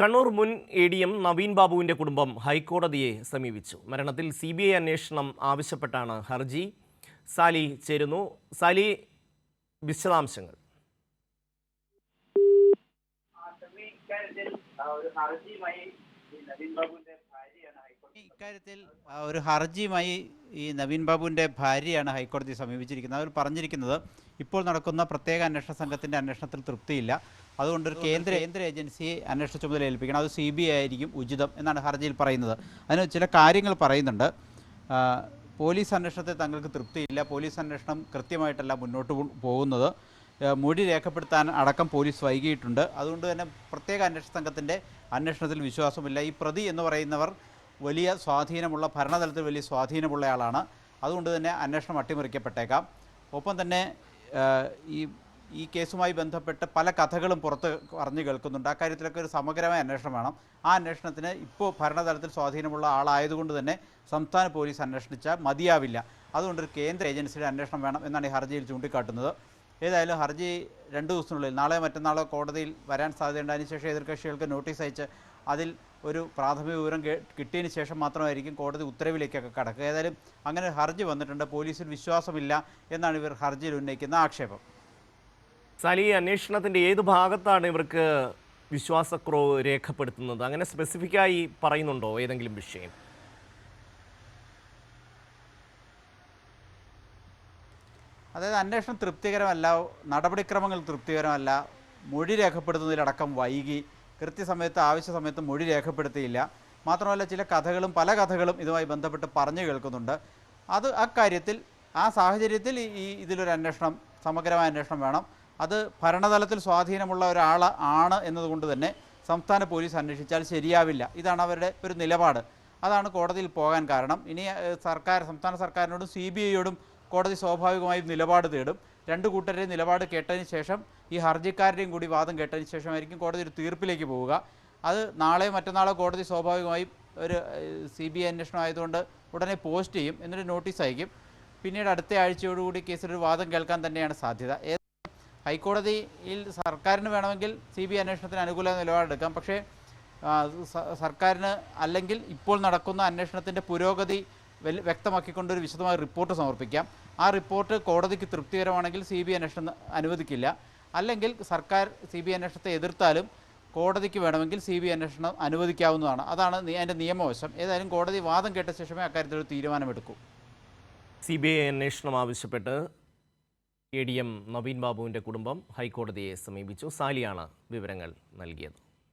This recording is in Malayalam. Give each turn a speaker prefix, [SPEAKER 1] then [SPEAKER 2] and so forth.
[SPEAKER 1] കണ്ണൂർ മുൻ എ.ഡി.എം. നവീൻ ബാബുവിന്റെ കുടുംബം ഹൈക്കോടതിയെ സമീപിച്ചു. മരണത്തിൽ CBI അന്വേഷണം ആവശ്യപ്പെട്ടാണ് ഹർജി. സാലി ചേരുന്നു. സാലി, വിശദാംശങ്ങൾ.
[SPEAKER 2] ഇക്കാര്യത്തിൽ ഒരു ഹർജിയുമായി നവീൻ ബാബുവിൻ്റെ ഭാര്യയാണ് ഹൈക്കോടതിയെ സമീപിച്ചിരിക്കുന്നത്. അവർ പറഞ്ഞിരിക്കുന്നത് ഇപ്പോൾ നടക്കുന്ന പ്രത്യേക അന്വേഷണ സംഘത്തിൻ്റെ അന്വേഷണത്തിൽ തൃപ്തിയില്ല, അതുകൊണ്ടൊരു കേന്ദ്ര ഏജൻസിയെ അന്വേഷണ ചുമതല ഏൽപ്പിക്കണം, അത് CBI ആയിരിക്കും ഉചിതം എന്നാണ് ഹർജിയിൽ പറയുന്നത്. അതിന് ചില കാര്യങ്ങൾ പറയുന്നുണ്ട്. പോലീസ് അന്വേഷണത്തെ തങ്ങൾക്ക് തൃപ്തിയില്ല, പോലീസ് അന്വേഷണം കൃത്യമായിട്ടല്ല മുന്നോട്ട് പോകുന്നത്, മൊഴി രേഖപ്പെടുത്താൻ അടക്കം പോലീസ് വൈകിയിട്ടുണ്ട്, അതുകൊണ്ട് തന്നെ പ്രത്യേക അന്വേഷണ സംഘത്തിൻ്റെ അന്വേഷണത്തിൽ വിശ്വാസമില്ല. ഈ പ്രതി എന്ന് പറയുന്നവർ വലിയ സ്വാധീനമുള്ള, ഭരണതലത്തിൽ വലിയ സ്വാധീനമുള്ള ആളാണ്, അതുകൊണ്ട് തന്നെ അന്വേഷണം അട്ടിമറിക്കപ്പെട്ടേക്കാം. ഒപ്പം തന്നെ ഈ കേസുമായി ബന്ധപ്പെട്ട് പല കഥകളും പുറത്ത് പറഞ്ഞു കേൾക്കുന്നുണ്ട്. അക്കാര്യത്തിലൊക്കെ ഒരു സമഗ്രമായ അന്വേഷണം വേണം. ആ അന്വേഷണത്തിന് ഇപ്പോൾ ഭരണതലത്തിൽ സ്വാധീനമുള്ള ആളായതുകൊണ്ട് തന്നെ സംസ്ഥാന പോലീസ് അന്വേഷിച്ചാൽ മതിയാവില്ല, അതുകൊണ്ടൊരു കേന്ദ്ര ഏജൻസിയുടെ അന്വേഷണം വേണം എന്നാണ് ഈ ഹർജിയിൽ ചൂണ്ടിക്കാട്ടുന്നത്. ഏതായാലും ഹർജി 2 ദിവസത്തിനുള്ളിൽ, നാളെയോ മറ്റന്നാളോ കോടതിയിൽ വരാൻ സാധ്യതയുണ്ട്. അതിനുശേഷം എതിർകക്ഷികൾക്ക് നോട്ടീസ് അയച്ച് അതിൽ ഒരു പ്രാഥമിക വിവരം കിട്ടിയതിന് ശേഷം മാത്രമായിരിക്കും കോടതി ഉത്തരവിലേക്കൊക്കെ കടക്കുക. ഏതായാലും അങ്ങനെ ഹർജി വന്നിട്ടുണ്ട്. പോലീസിൽ വിശ്വാസമില്ല എന്നാണ് ഇവർ ഹർജിയിൽ ഉന്നയിക്കുന്ന ആക്ഷേപം.
[SPEAKER 1] സാലി, അന്വേഷണത്തിൻ്റെ ഏത് ഭാഗത്താണ് ഇവർക്ക് വിശ്വാസക്കുറവ് രേഖപ്പെടുത്തുന്നത്? അങ്ങനെ സ്പെസിഫിക്കായി പറയുന്നുണ്ടോ ഏതെങ്കിലും വിഷയം?
[SPEAKER 2] അതായത് അന്വേഷണം തൃപ്തികരമല്ല, നടപടിക്രമങ്ങൾ തൃപ്തികരമല്ല, മൊഴി രേഖപ്പെടുത്തുന്നതിലടക്കം വൈകി, കൃത്യസമയത്ത് ആവശ്യ സമയത്ത് മൊഴി രേഖപ്പെടുത്തിയില്ല, മാത്രമല്ല ചില കഥകളും പല കഥകളും ഇതുമായി ബന്ധപ്പെട്ട് പറഞ്ഞു കേൾക്കുന്നുണ്ട്. അക്കാര്യത്തിൽ ആ സാഹചര്യത്തിൽ ഇതിലൊരു അന്വേഷണം, സമഗ്രമായ അന്വേഷണം വേണം. അത് ഭരണതലത്തിൽ സ്വാധീനമുള്ള ഒരാളാണ് എന്നതുകൊണ്ട് തന്നെ സംസ്ഥാന പോലീസ് അന്വേഷിച്ചാൽ ശരിയാവില്ല, ഇതാണ് അവരുടെ ഒരു നിലപാട്. അതാണ് കോടതിയിൽ പോകാൻ കാരണം. ഇനി സംസ്ഥാന സർക്കാരിനോടും CBIയോടും കോടതി സ്വാഭാവികമായും നിലപാട് തേടും. 2 കൂട്ടരുടെയും നിലപാട് കേട്ടതിന് ശേഷം, ഈ ഹർജിക്കാരുടെയും കൂടി വാദം കേട്ടതിന് ശേഷമായിരിക്കും കോടതി ഒരു തീർപ്പിലേക്ക് പോവുക. അത് നാളെയോ മറ്റന്നാളോ കോടതി സ്വാഭാവികമായും ഒരു CBI അന്വേഷണം ആയതുകൊണ്ട് ഉടനെ പോസ്റ്റ് ചെയ്യും, എന്നിട്ട് നോട്ടീസ് അയക്കും. പിന്നീട് അടുത്ത ആഴ്ചയോടുകൂടി കേസിലൊരു വാദം കേൾക്കാൻ തന്നെയാണ് സാധ്യത. ഹൈക്കോടതിയിൽ സർക്കാരിന് വേണമെങ്കിൽ CBI അന്വേഷണത്തിന് അനുകൂല നിലപാടെടുക്കാം, പക്ഷേ സർക്കാരിന് അല്ലെങ്കിൽ ഇപ്പോൾ നടക്കുന്ന അന്വേഷണത്തിൻ്റെ പുരോഗതി വ്യക്തമാക്കിക്കൊണ്ടൊരു വിശദമായ റിപ്പോർട്ട് സമർപ്പിക്കാം. ആ റിപ്പോർട്ട് കോടതിക്ക് തൃപ്തികരമാണെങ്കിൽ CBI അന്വേഷണം അനുവദിക്കില്ല, അല്ലെങ്കിൽ സർക്കാർ CBI അന്വേഷണത്തെ എതിർത്താലും കോടതിക്ക് വേണമെങ്കിൽ CBI അന്വേഷണം അനുവദിക്കാവുന്നതാണ്. അതാണ് അതിൻ്റെ നിയമവശം. ഏതായാലും കോടതി വാദം കേട്ട ശേഷമേ അക്കാര്യത്തിൽ ഒരു തീരുമാനമെടുക്കൂ.
[SPEAKER 1] CBI അന്വേഷണം ആവശ്യപ്പെട്ട് A.D.M. നവീൻ ബാബുവിന്റെ കുടുംബം ഹൈക്കോടതിയെ സമീപിച്ചു. സാലിയാണ് വിവരങ്ങൾ നൽകിയത്.